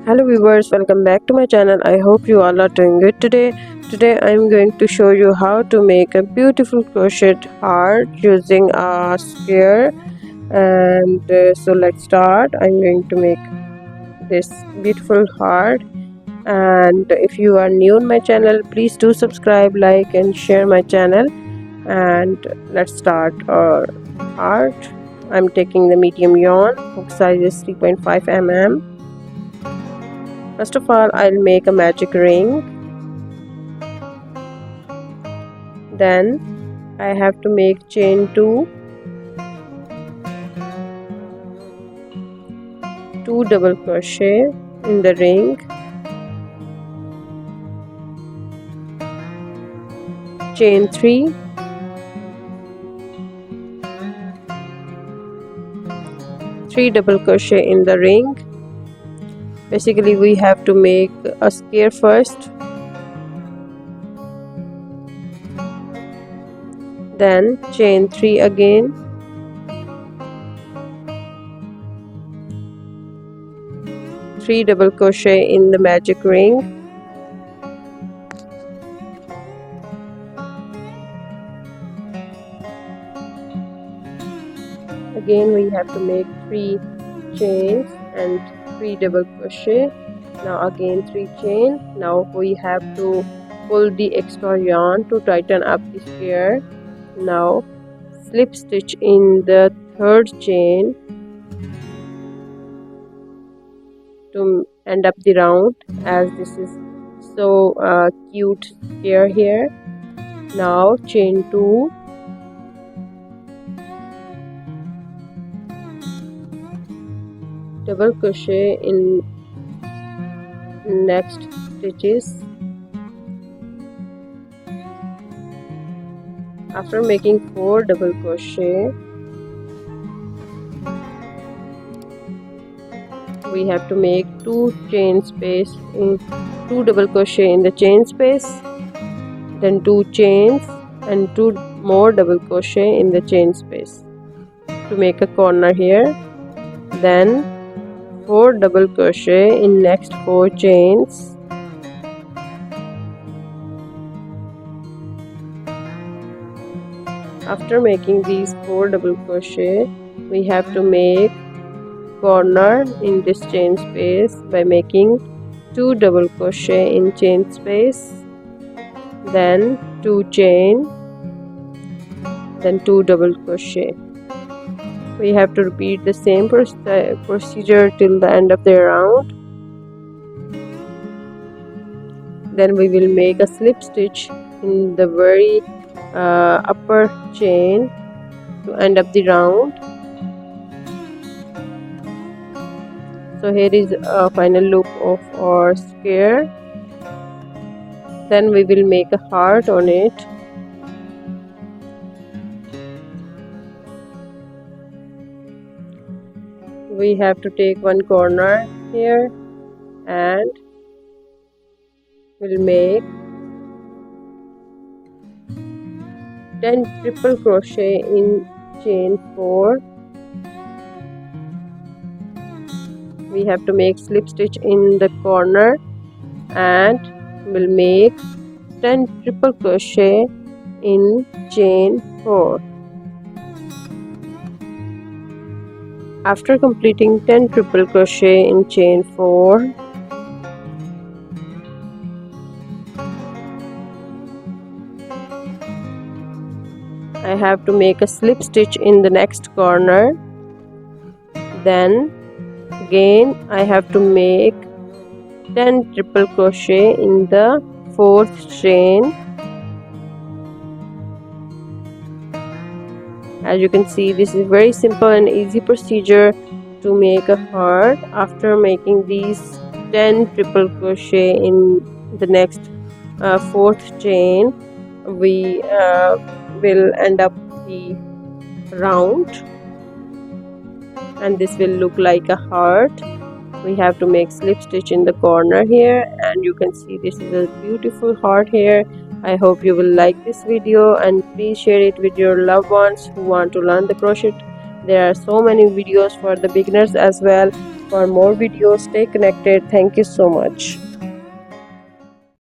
Hello viewers, welcome back to my channel. I hope you all are doing good today I'm going to show you how to make a beautiful crochet heart using a square. And so let's start. I'm going to make this beautiful heart. And if you are new on my channel, please do subscribe, like and share my channel. And let's start our heart. I'm taking the medium yarn. Hook size is 3.5 mm. First of all, I'll make a magic ring. Then I have to make chain 2 double crochet in the ring, chain 3, double crochet in the ring. Basically we have to make a square first, then chain 3 again, three double crochet in the magic ring, again we have to make 3 chains and 3 double crochet. Now again 3 chain. Now we have to pull the extra yarn to tighten up the square. Now slip stitch in the third chain to end up the round, as this is so cute square here. Now chain 2, double crochet in next stitches. After making 4 double crochet, we have to make 2 chain space in 2 double crochet in the chain space, then 2 chains and 2 more double crochet in the chain space to make a corner here. Then 4 double crochet in next 4 chains. After making these 4 double crochet, we have to make corner in this chain space by making 2 double crochet in chain space, then 2 chain, then 2 double crochet. We have to repeat the same procedure till the end of the round. Then we will make a slip stitch in the very upper chain to end up the round. So here is a final look of our square. Then we will make a heart on it. We have to take one corner here and we'll make 10 triple crochet in chain 4. We have to make slip stitch in the corner and we'll make 10 triple crochet in chain 4. After completing 10 triple crochet in chain 4, I have to make a slip stitch in the next corner. Then again I have to make 10 triple crochet in the 4th chain. As you can see, this is very simple and easy procedure to make a heart. After making these 10 triple crochet in the next 4th chain, we will end up the round and this will look like a heart. We have to make slip stitch in the corner here, and you can see this is a beautiful heart here. I hope you will like this video and please share it with your loved ones who want to learn the crochet. There are so many videos for the beginners as well. for more videos. Stay connected. Thank you so much.